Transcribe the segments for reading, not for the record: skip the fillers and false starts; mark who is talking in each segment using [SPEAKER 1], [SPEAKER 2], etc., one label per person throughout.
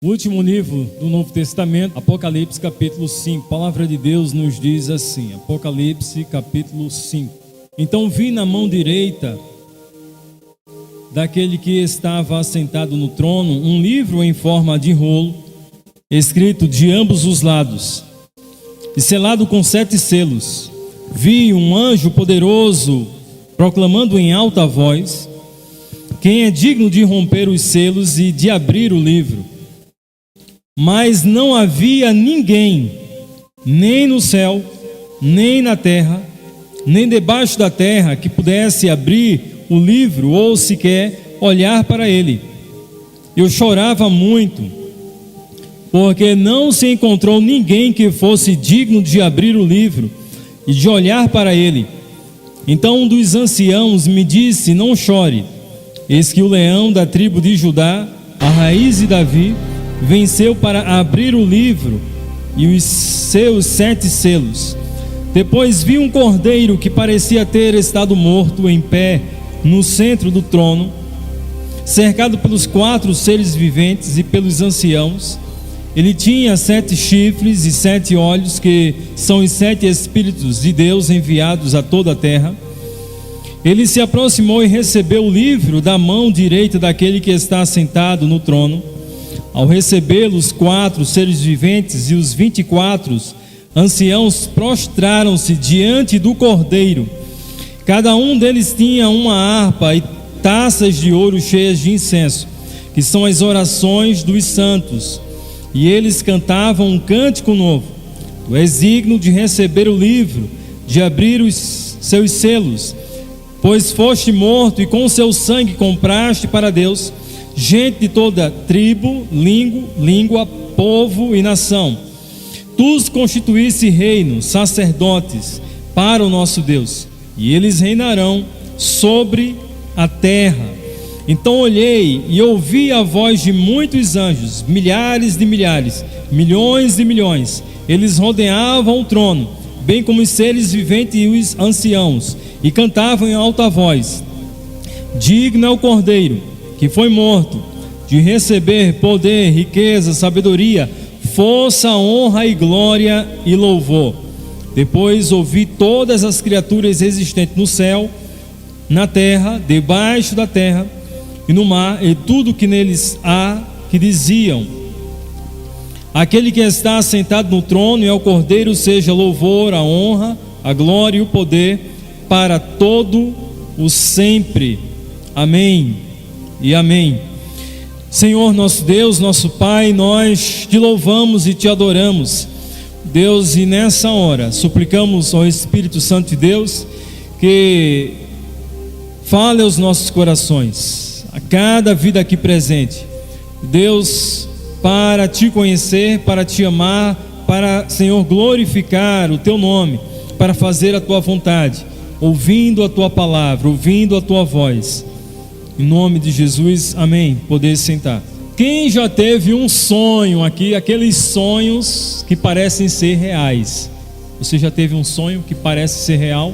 [SPEAKER 1] O último livro do Novo Testamento, Apocalipse capítulo 5. A palavra de Deus nos diz assim, Apocalipse capítulo 5. Então vi na mão direita daquele que estava assentado no trono um livro em forma de rolo, escrito de ambos os lados e selado com 7 selos. Vi um anjo poderoso proclamando em alta voz: quem é digno de romper os selos e de abrir o livro? Mas não havia ninguém, nem no céu, nem na terra, nem debaixo da terra, que pudesse abrir o livro ou sequer olhar para ele. Eu chorava muito, porque não se encontrou ninguém que fosse digno de abrir o livro e de olhar para ele. Então um dos anciãos me disse: não chore, eis que o leão da tribo de Judá, a raiz de Davi, venceu para abrir o livro e os seus 7 selos. Depois vi um cordeiro que parecia ter estado morto em pé no centro do trono, cercado pelos 4 seres viventes e pelos anciãos. Ele tinha 7 chifres e 7 olhos, que são os 7 Espíritos de Deus enviados a toda a terra. Ele se aproximou e recebeu o livro da mão direita daquele que está sentado no trono. Ao recebê-lo, os 4 seres viventes e os 24 anciãos prostraram-se diante do cordeiro. Cada um deles tinha uma harpa e taças de ouro cheias de incenso, que são as orações dos santos. E eles cantavam um cântico novo: tu és digno de receber o livro, de abrir os seus selos, pois foste morto e com seu sangue compraste para Deus gente de toda tribo, língua, povo e nação. Tu os constituísse reino, sacerdotes para o nosso Deus, e eles reinarão sobre a terra. Então olhei e ouvi a voz de muitos anjos, milhares de milhares, milhões de milhões. Eles rodeavam o trono, bem como os seres viventes e os anciãos, e cantavam em alta voz: digno é o cordeiro que foi morto de receber poder, riqueza, sabedoria, força, honra e glória e louvor. Depois ouvi todas as criaturas existentes no céu, na terra, debaixo da terra e no mar, e tudo que neles há, que diziam: aquele que está assentado no trono e ao cordeiro seja louvor, a honra, a glória e o poder para todo o sempre. Amém e amém. Senhor nosso Deus, nosso Pai, nós te louvamos e te adoramos, Deus, e nessa hora suplicamos ao Espírito Santo de Deus que fale aos nossos corações, a cada vida aqui presente, Deus, para te conhecer, para te amar, para, Senhor, glorificar o teu nome, para fazer a tua vontade, ouvindo a tua palavra, ouvindo a tua voz. Em nome de Jesus, amém. Poder sentar. Quem já teve um sonho aqui, aqueles sonhos que parecem ser reais? Você já teve um sonho que parece ser real?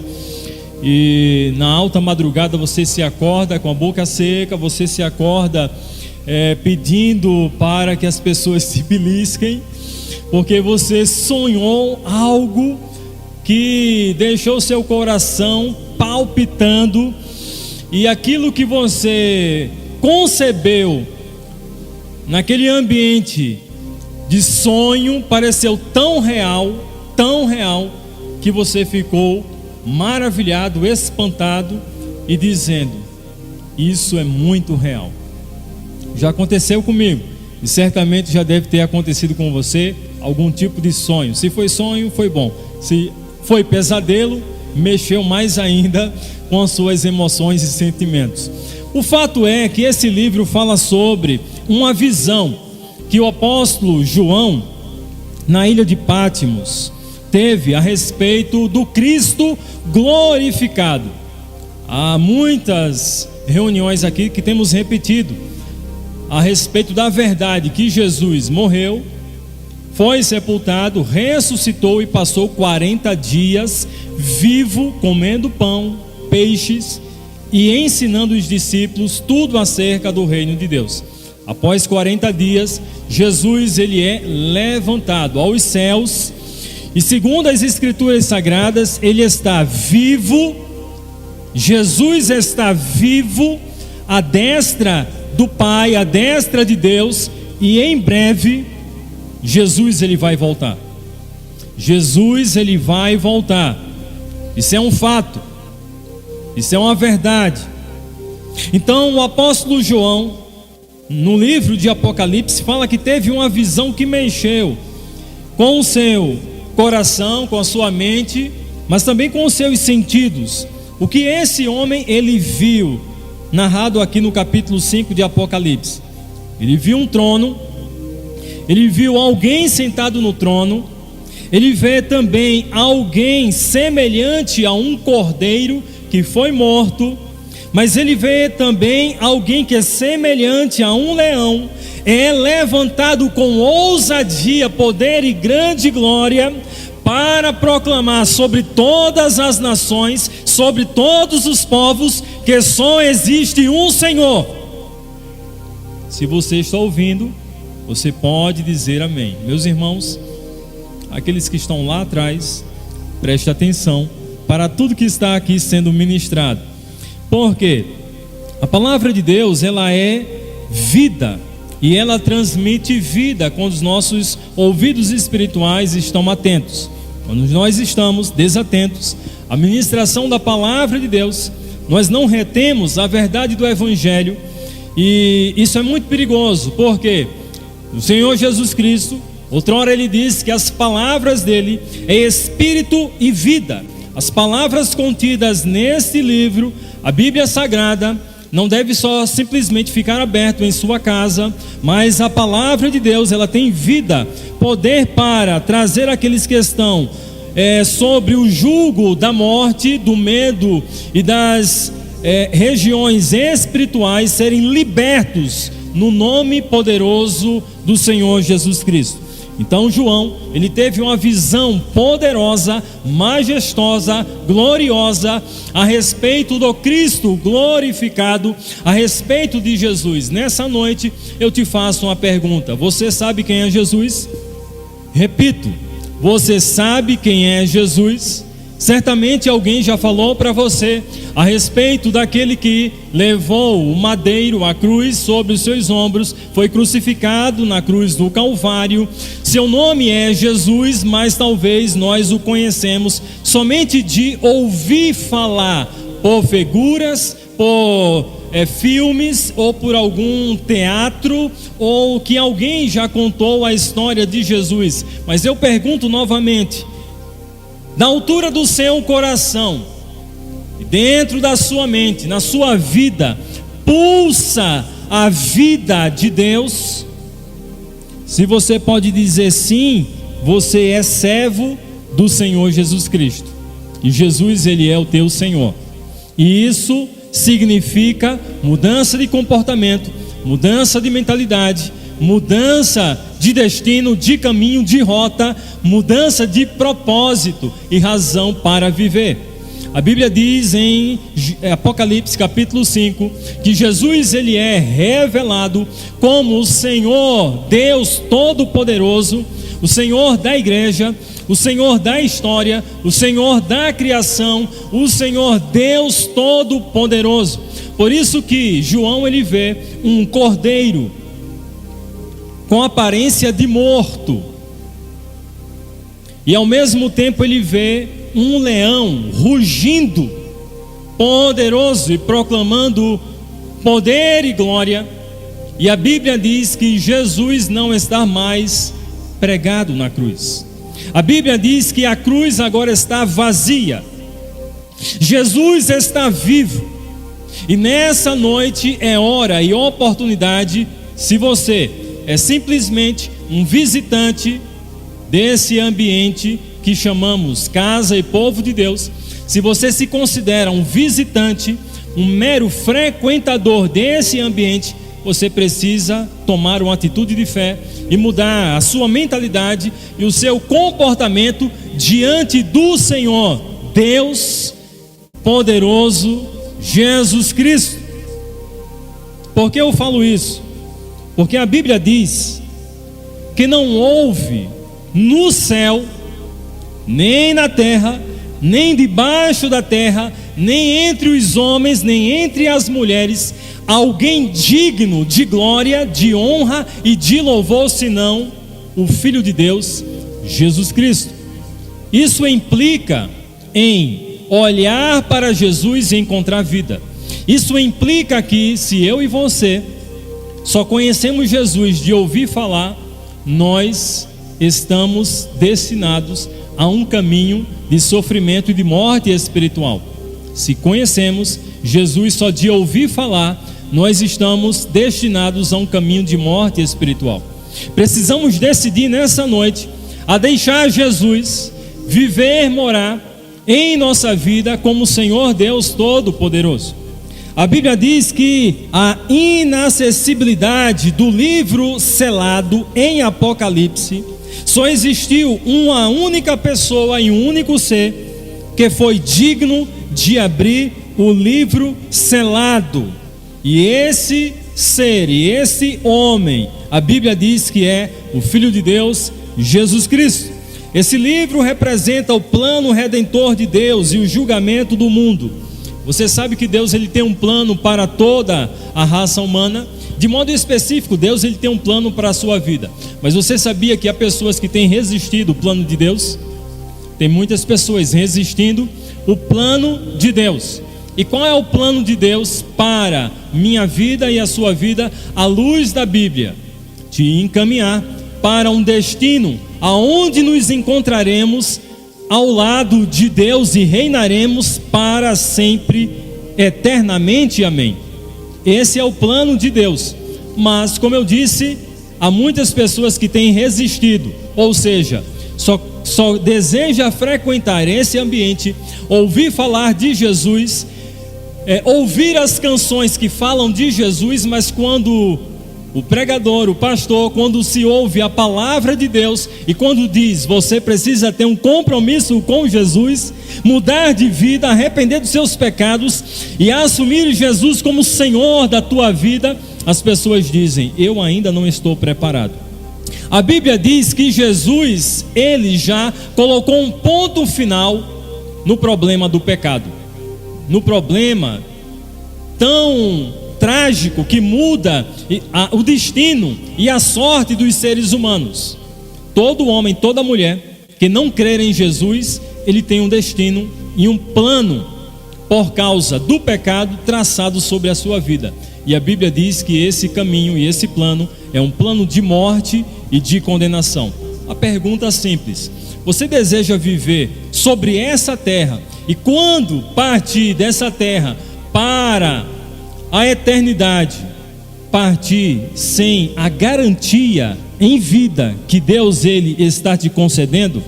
[SPEAKER 1] E na alta madrugada você se acorda com a boca seca, você se acorda pedindo para que as pessoas se belisquem, porque você sonhou algo que deixou seu coração palpitando, e aquilo que você concebeu naquele ambiente de sonho pareceu tão real, que você ficou maravilhado, espantado e dizendo: isso é muito real. Já aconteceu comigo e certamente já deve ter acontecido com você algum tipo de sonho. Se foi sonho, foi bom. Se foi pesadelo, mexeu mais ainda com as suas emoções e sentimentos. O fato é que esse livro fala sobre uma visão que o apóstolo João, na ilha de Patmos, teve a respeito do Cristo glorificado. Há muitas reuniões aqui que temos repetido a respeito da verdade que Jesus morreu, foi sepultado, ressuscitou e passou 40 dias vivo, comendo pão, peixes e ensinando os discípulos tudo acerca do reino de Deus. Após 40 dias, Jesus ele é levantado aos céus. E segundo as Escrituras Sagradas, ele está vivo. Jesus está vivo à destra do Pai, à destra de Deus. E em breve, Jesus ele vai voltar. Jesus ele vai voltar. Isso é um fato. Isso é uma verdade. Então o apóstolo João, no livro de Apocalipse, fala que teve uma visão que mexeu com o seu coração, com a sua mente, mas também com os seus sentidos. O que esse homem ele viu, narrado aqui no capítulo 5 de Apocalipse. Ele viu um trono, ele viu alguém sentado no trono, ele vê também alguém semelhante a um cordeiro que foi morto, mas ele vê também alguém que é semelhante a um leão, é levantado com ousadia, poder e grande glória, para proclamar sobre todas as nações, sobre todos os povos, que só existe um Senhor. Se você está ouvindo, você pode dizer amém. Meus irmãos, aqueles que estão lá atrás, preste atenção para tudo que está aqui sendo ministrado. Porque a palavra de Deus, ela é vida, e ela transmite vida quando os nossos ouvidos espirituais estão atentos. Quando nós estamos desatentos à ministração da palavra de Deus, nós não retemos a verdade do Evangelho, e isso é muito perigoso, porque o Senhor Jesus Cristo, outrora ele disse que as palavras dele é espírito e vida. As palavras contidas neste livro, a Bíblia Sagrada, não deve só simplesmente ficar aberto em sua casa, mas a palavra de Deus, ela tem vida, poder para trazer aqueles que estão sobre o jugo da morte, do medo e das regiões espirituais serem libertos no nome poderoso do Senhor Jesus Cristo. Então João, ele teve uma visão poderosa, majestosa, gloriosa a respeito do Cristo glorificado, a respeito de Jesus. Nessa noite eu te faço uma pergunta: você sabe quem é Jesus? Repito, você sabe quem é Jesus? Certamente alguém já falou para você a respeito daquele que levou o madeiro, a cruz sobre os seus ombros, foi crucificado na cruz do Calvário. Seu nome é Jesus, mas talvez nós o conhecemos somente de ouvir falar, por figuras, por filmes, ou por algum teatro, ou que alguém já contou a história de Jesus. Mas eu pergunto novamente: na altura do seu coração, dentro da sua mente, na sua vida, pulsa a vida de Deus? Se você pode dizer sim, você é servo do Senhor Jesus Cristo, e Jesus ele é o teu Senhor, e isso significa mudança de comportamento, mudança de mentalidade, mudança de destino, de caminho, de rota, mudança de propósito e razão para viver. A Bíblia diz em Apocalipse capítulo 5 que Jesus ele é revelado como o Senhor Deus Todo-Poderoso, o Senhor da igreja, o Senhor da história, o Senhor da criação, o Senhor Deus Todo-Poderoso. Por isso que João ele vê um cordeiro com aparência de morto, e ao mesmo tempo ele vê um leão rugindo, poderoso e proclamando poder e glória. E a Bíblia diz que Jesus não está mais pregado na cruz. A Bíblia diz que a cruz agora está vazia. Jesus está vivo. E nessa noite é hora e oportunidade, se você é simplesmente um visitante desse ambiente que chamamos casa e povo de Deus, se você se considera um visitante, um mero frequentador desse ambiente, você precisa tomar uma atitude de fé e mudar a sua mentalidade e o seu comportamento diante do Senhor Deus poderoso, Jesus Cristo. Por que eu falo isso? Porque a Bíblia diz que não houve no céu, nem na terra, nem debaixo da terra, nem entre os homens, nem entre as mulheres, alguém digno de glória, de honra e de louvor, senão o Filho de Deus, Jesus Cristo. Isso implica em olhar para Jesus e encontrar vida. Isso implica que, se eu e você só conhecemos Jesus de ouvir falar, nós estamos destinados a um caminho de sofrimento e de morte espiritual. Se conhecemos Jesus só de ouvir falar, nós estamos destinados a um caminho de morte espiritual. Precisamos decidir nessa noite a deixar Jesus viver, morar em nossa vida como Senhor Deus Todo-Poderoso. A Bíblia diz que a inacessibilidade do livro selado em Apocalipse, só existiu uma única pessoa e um único ser que foi digno de abrir o livro selado. E esse ser, e esse homem, a Bíblia diz que é o Filho de Deus, Jesus Cristo. Esse livro representa o plano redentor de Deus e o julgamento do mundo. Você sabe que Deus ele tem um plano para toda a raça humana. De modo específico, Deus ele tem um plano para a sua vida. Mas você sabia que há pessoas que têm resistido o plano de Deus? Tem muitas pessoas resistindo o plano de Deus. E qual é o plano de Deus para minha vida e a sua vida à luz da Bíblia? Te encaminhar para um destino aonde nos encontraremos ao lado de Deus e reinaremos para sempre, eternamente, amém. Esse é o plano de Deus. Mas, como eu disse, há muitas pessoas que têm resistido, ou seja, só deseja frequentar esse ambiente, ouvir falar de Jesus, ouvir as canções que falam de Jesus, mas quando o pregador, o pastor, quando se ouve a palavra de Deus e quando diz, você precisa ter um compromisso com Jesus, mudar de vida, arrepender dos seus pecados e assumir Jesus como Senhor da tua vida, as pessoas dizem, eu ainda não estou preparado. A Bíblia diz que Jesus, ele já colocou um ponto final no problema do pecado, no problema tão trágico que muda o destino e a sorte dos seres humanos. Todo homem, toda mulher que não crer em Jesus, ele tem um destino e um plano por causa do pecado traçado sobre a sua vida. E a Bíblia diz que esse caminho e esse plano é um plano de morte e de condenação. A pergunta simples: você deseja viver sobre essa terra e quando partir dessa terra para a eternidade, partir sem a garantia em vida que Deus ele está te concedendo?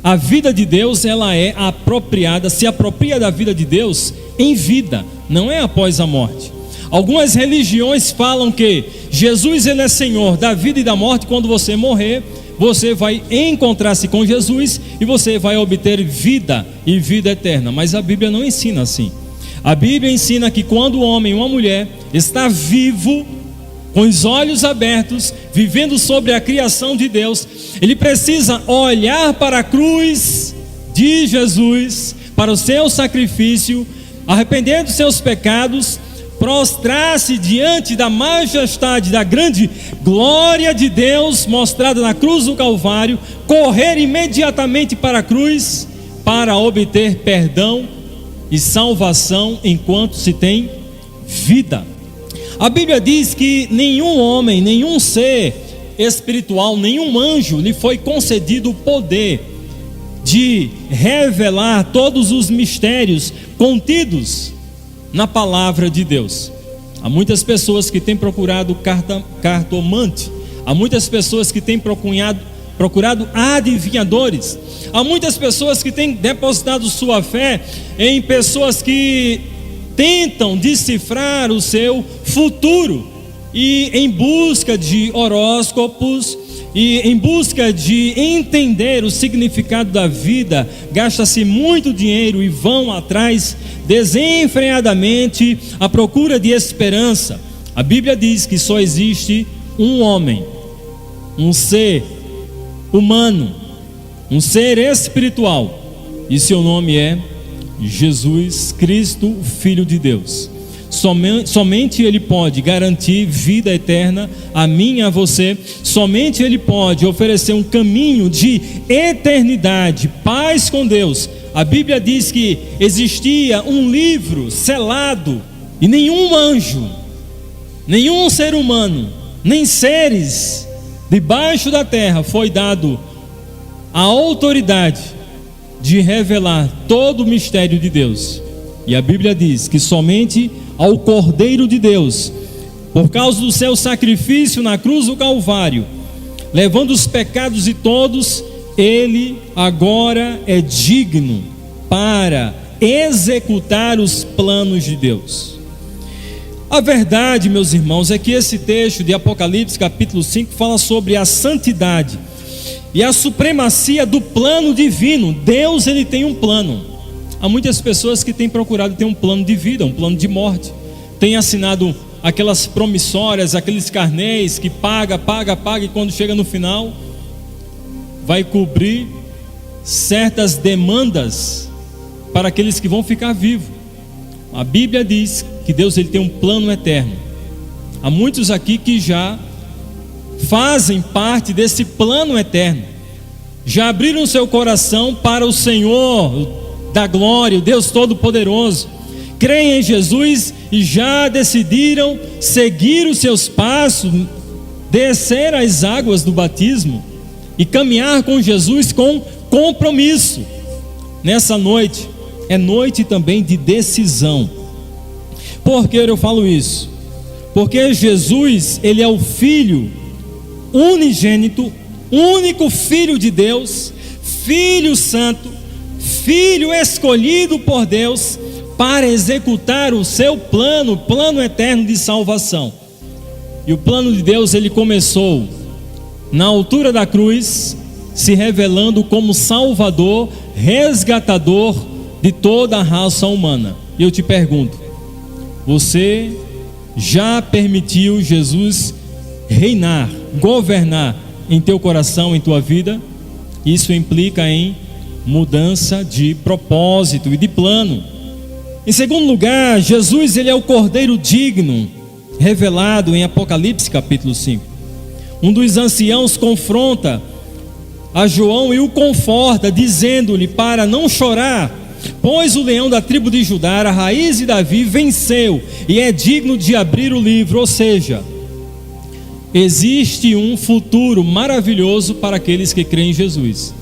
[SPEAKER 1] A vida de Deus ela é apropriada, se apropria da vida de Deus em vida, não é após a morte. Algumas religiões falam que Jesus ele é Senhor da vida e da morte. Quando você morrer, você vai encontrar-se com Jesus e você vai obter vida e vida eterna. Mas a Bíblia não ensina assim. A Bíblia ensina que quando o homem ou a mulher está vivo, com os olhos abertos, vivendo sobre a criação de Deus, ele precisa olhar para a cruz de Jesus, para o seu sacrifício, arrepender dos seus pecados, prostrar-se diante da majestade, da grande glória de Deus mostrada na cruz do Calvário, correr imediatamente para a cruz para obter perdão e salvação enquanto se tem vida. A Bíblia diz que nenhum homem, nenhum ser espiritual, nenhum anjo lhe foi concedido o poder de revelar todos os mistérios contidos na palavra de Deus. Há muitas pessoas que têm procurado cartomante, há muitas pessoas que têm procurado adivinhadores, há muitas pessoas que têm depositado sua fé em pessoas que tentam decifrar o seu futuro, e em busca de horóscopos e em busca de entender o significado da vida, gasta-se muito dinheiro e vão atrás desenfreadamente à procura de esperança, A Bíblia diz que só existe um homem, um ser humano, um ser espiritual, e seu nome é Jesus Cristo, o Filho de Deus. Somente Ele pode garantir vida eterna a mim e a você. Somente Ele pode oferecer um caminho de eternidade, paz com Deus. A Bíblia diz que existia um livro selado, e nenhum anjo, nenhum ser humano, nem seres debaixo da terra foi dado a autoridade de revelar todo o mistério de Deus. E a Bíblia diz que somente ao Cordeiro de Deus, por causa do seu sacrifício na cruz do Calvário, levando os pecados de todos, Ele agora é digno para executar os planos de Deus. A verdade, meus irmãos, é que esse texto de Apocalipse capítulo 5 fala sobre a santidade e a supremacia do plano divino. Deus, Ele tem um plano. Há muitas pessoas que têm procurado ter um plano de vida, um plano de morte, têm assinado aquelas promissórias, aqueles carnês que paga, e quando chega no final vai cobrir certas demandas para aqueles que vão ficar vivos. A Bíblia diz que Deus, Ele tem um plano eterno. Há muitos aqui que já fazem parte desse plano eterno, já abriram seu coração para o Senhor da glória, o Deus Todo-Poderoso, creem em Jesus e já decidiram seguir os seus passos, descer as águas do batismo e caminhar com Jesus com compromisso. Nessa noite é noite também de decisão. Por que eu falo isso? Porque Jesus, Ele é o Filho unigênito, único Filho de Deus, Filho Santo, Filho escolhido por Deus para executar o seu plano eterno de salvação. E o plano de Deus, ele começou na altura da cruz, se revelando como Salvador, resgatador de toda a raça humana. E eu te pergunto, você já permitiu Jesus reinar, governar em teu coração, em tua vida? Isso implica em mudança de propósito e de plano. Em segundo lugar, Jesus, Ele é o Cordeiro digno, revelado em Apocalipse capítulo 5. Um dos anciãos confronta a João e o conforta, dizendo-lhe para não chorar, pois o leão da tribo de Judá, a raiz de Davi, venceu e é digno de abrir o livro. Ou seja, existe um futuro maravilhoso para aqueles que creem em Jesus.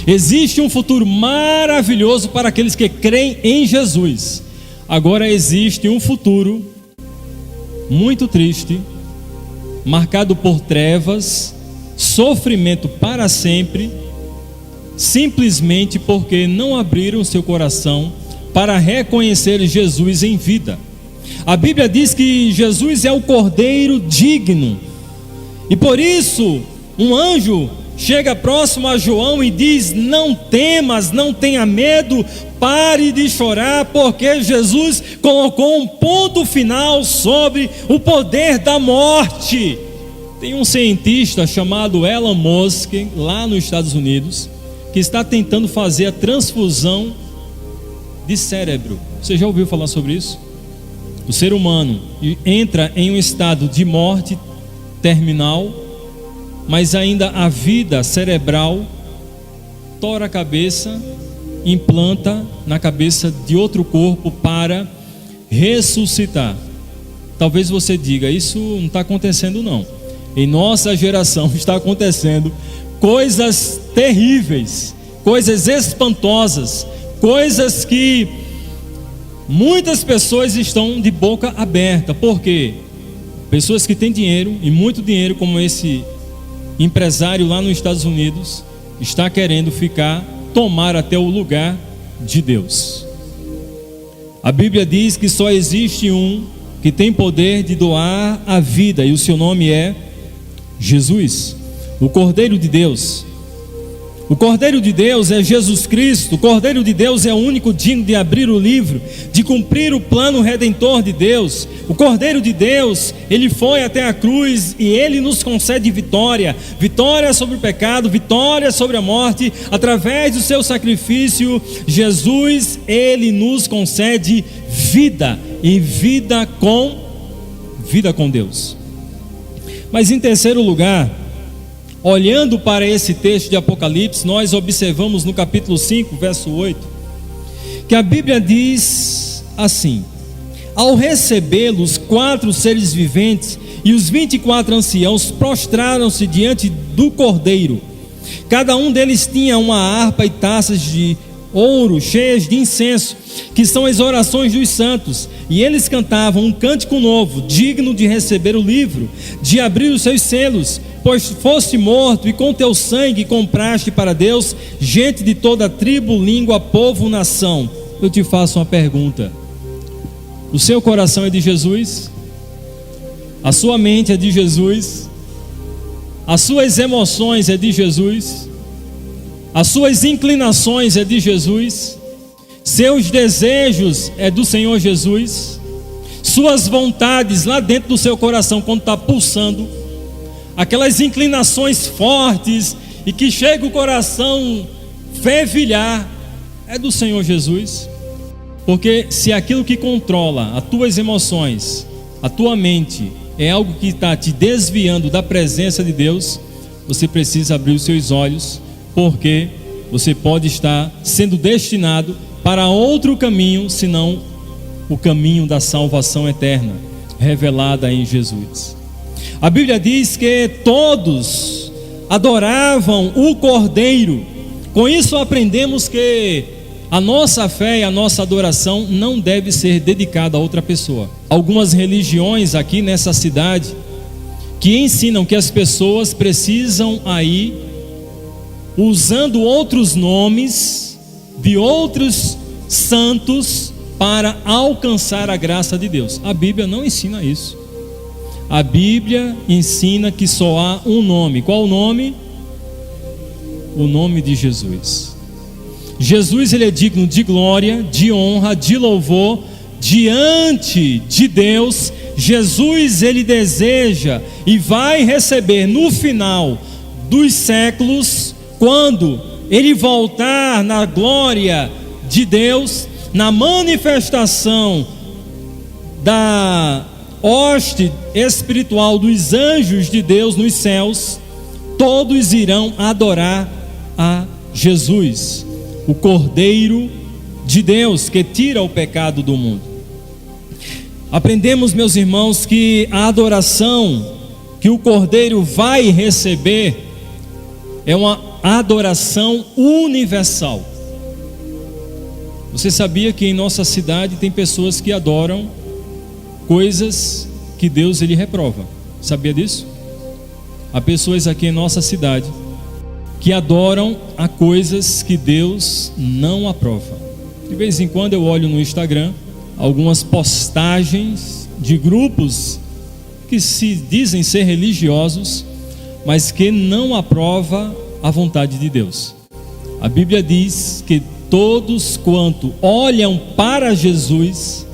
[SPEAKER 1] Existe um futuro maravilhoso para aqueles que creem em Jesus. Agora existe um futuro muito triste, marcado por trevas, sofrimento para sempre, simplesmente porque não abriram seu coração para reconhecer Jesus em vida. A Bíblia diz que Jesus é o Cordeiro digno, e por isso um anjo chega próximo a João e diz: não temas, não tenha medo, pare de chorar, porque Jesus colocou um ponto final sobre o poder da morte. Tem um cientista chamado Elon Musk, lá nos Estados Unidos, que está tentando fazer a transfusão de cérebro. Você já ouviu falar sobre isso? O ser humano entra em um estado de morte terminal, mas ainda a vida cerebral tora a cabeça, implanta na cabeça de outro corpo para ressuscitar. Talvez você diga: isso não está acontecendo não. Em nossa geração está acontecendo coisas terríveis, coisas espantosas, coisas que muitas pessoas estão de boca aberta. Por quê? Pessoas que têm dinheiro, e muito dinheiro, como esse empresário lá nos Estados Unidos, está querendo tomar até o lugar de Deus. A Bíblia diz que só existe um que tem poder de doar a vida, e o seu nome é Jesus, o Cordeiro de Deus. O Cordeiro de Deus é Jesus Cristo. O Cordeiro de Deus é o único digno de abrir o livro, de cumprir o plano redentor de Deus. O Cordeiro de Deus, ele foi até a cruz e ele nos concede vitória. Vitória sobre o pecado, vitória sobre a morte. Através do seu sacrifício, Jesus, ele nos concede vida, e vida com Deus. Mas em terceiro lugar, olhando para esse texto de Apocalipse, nós observamos no capítulo 5, verso 8, que a Bíblia diz assim: ao recebê-lo, os 4 seres viventes e os 24 anciãos prostraram-se diante do Cordeiro. Cada um deles tinha uma harpa e taças de ouro cheias de incenso, que são as orações dos santos, e eles cantavam um cântico novo, digno de receber o livro, de abrir os seus selos, pois foste morto e com teu sangue compraste para Deus gente de toda tribo, língua, povo, nação. Eu te faço uma pergunta: o seu coração é de Jesus? A sua mente é de Jesus? As suas emoções é de Jesus? As suas inclinações é de Jesus? Seus desejos é do Senhor Jesus? Suas vontades lá dentro do seu coração, quando está pulsando, aquelas inclinações fortes e que chega o coração fervilhar, é do Senhor Jesus? Porque se aquilo que controla as tuas emoções, a tua mente, é algo que está te desviando da presença de Deus, você precisa abrir os seus olhos, porque você pode estar sendo destinado para outro caminho, senão o caminho da salvação eterna, revelada em Jesus. A Bíblia diz que todos adoravam o Cordeiro. Com isso aprendemos que a nossa fé e a nossa adoração não deve ser dedicada a outra pessoa. Algumas religiões aqui nessa cidade que ensinam que as pessoas precisam aí, usando outros nomes de outros santos, para alcançar a graça de Deus. A Bíblia não ensina isso. A Bíblia ensina que só há um nome. Qual o nome? O nome de Jesus. Jesus, ele é digno de glória, de honra, de louvor diante de Deus. Jesus, ele deseja e vai receber no final dos séculos, quando ele voltar na glória de Deus, na manifestação da hoste espiritual dos anjos de Deus nos céus, todos irão adorar a Jesus, o Cordeiro de Deus que tira o pecado do mundo. Aprendemos, meus irmãos, que a adoração que o Cordeiro vai receber é uma adoração universal. Você sabia que em nossa cidade tem pessoas que adoram coisas que Deus ele reprova? Sabia disso? Há pessoas aqui em nossa cidade que adoram a coisas que Deus não aprova. De vez em quando eu olho no Instagram algumas postagens de grupos que se dizem ser religiosos, mas que não aprova a vontade de Deus. A Bíblia diz que todos quanto olham para Jesus,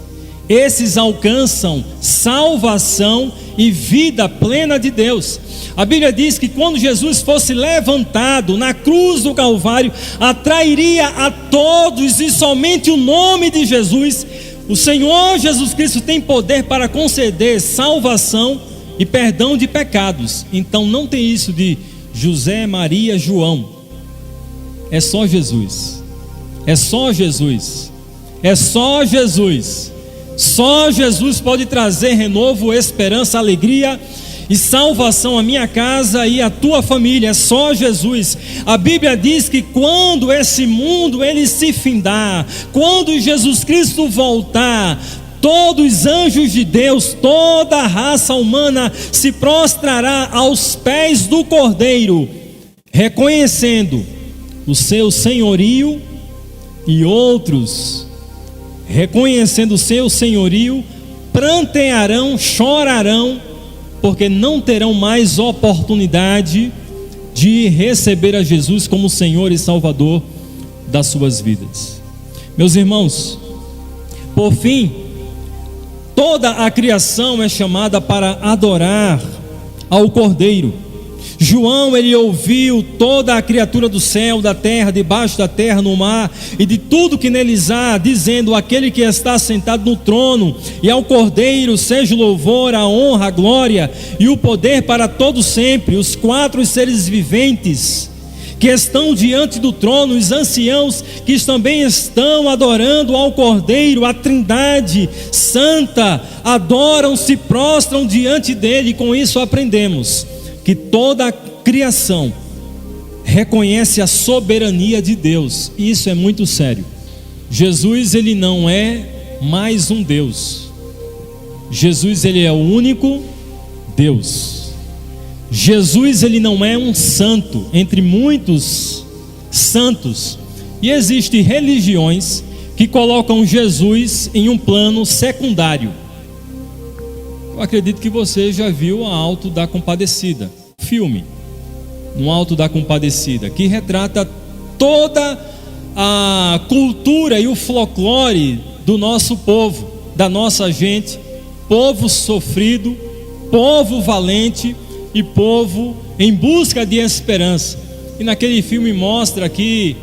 [SPEAKER 1] esses alcançam salvação e vida plena de Deus. A Bíblia diz que quando Jesus fosse levantado na cruz do Calvário, atrairia a todos, e somente o nome de Jesus, o Senhor Jesus Cristo, tem poder para conceder salvação e perdão de pecados. Então não tem isso de José, Maria, João. É só Jesus. É só Jesus. É só Jesus. Só Jesus pode trazer renovo, esperança, alegria e salvação à minha casa e à tua família. É só Jesus. A Bíblia diz que quando esse mundo ele se findar, quando Jesus Cristo voltar, todos os anjos de Deus, toda a raça humana se prostrará aos pés do Cordeiro, reconhecendo o seu senhorio, e outros, reconhecendo o seu senhorio, prantearão, chorarão, porque não terão mais oportunidade de receber a Jesus como Senhor e Salvador das suas vidas. Meus irmãos, por fim, toda a criação é chamada para adorar ao Cordeiro. João, ele ouviu toda a criatura do céu, da terra, debaixo da terra, no mar e de tudo que neles há, dizendo: aquele que está sentado no trono e ao Cordeiro seja o louvor, a honra, a glória e o poder para todo sempre. Os 4 seres viventes que estão diante do trono, os anciãos que também estão adorando ao Cordeiro, a Trindade Santa, adoram, se prostram diante dele. E com isso aprendemos que toda a criação reconhece a soberania de Deus. Isso é muito sério. Jesus, ele não é mais um Deus. Jesus, ele é o único Deus. Jesus, ele não é um santo entre muitos santos. E existem religiões que colocam Jesus em um plano secundário. Eu acredito que você já viu a Alto da Compadecida, filme no Alto da Compadecida, que retrata toda a cultura e o folclore do nosso povo, da nossa gente, povo sofrido, povo valente e povo em busca de esperança. E naquele filme mostra que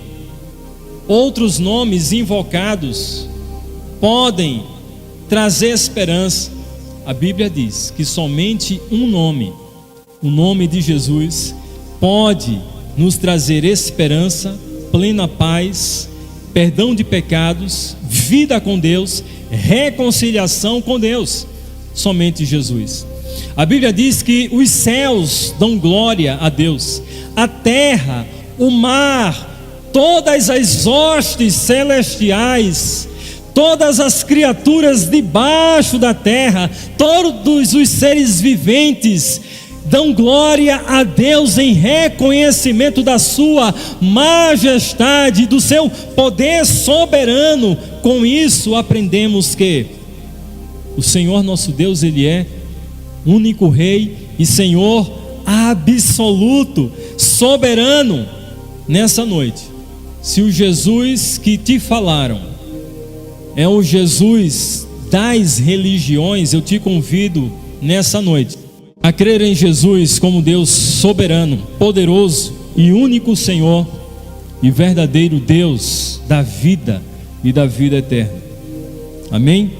[SPEAKER 1] outros nomes invocados podem trazer esperança. A Bíblia diz que somente um nome, o nome de Jesus, pode nos trazer esperança, plena paz, perdão de pecados, vida com Deus, reconciliação com Deus. Somente Jesus. A Bíblia diz que os céus dão glória a Deus, a terra, o mar, todas as hostes celestiais, todas as criaturas debaixo da terra, todos os seres viventes dão glória a Deus em reconhecimento da sua majestade, do seu poder soberano. Com isso aprendemos que o Senhor nosso Deus, ele é único Rei e Senhor absoluto, soberano. Nessa noite, se o Jesus que te falaram é o Jesus das religiões, eu te convido nessa noite a crer em Jesus como Deus soberano, poderoso e único Senhor e verdadeiro Deus da vida e da vida eterna. Amém?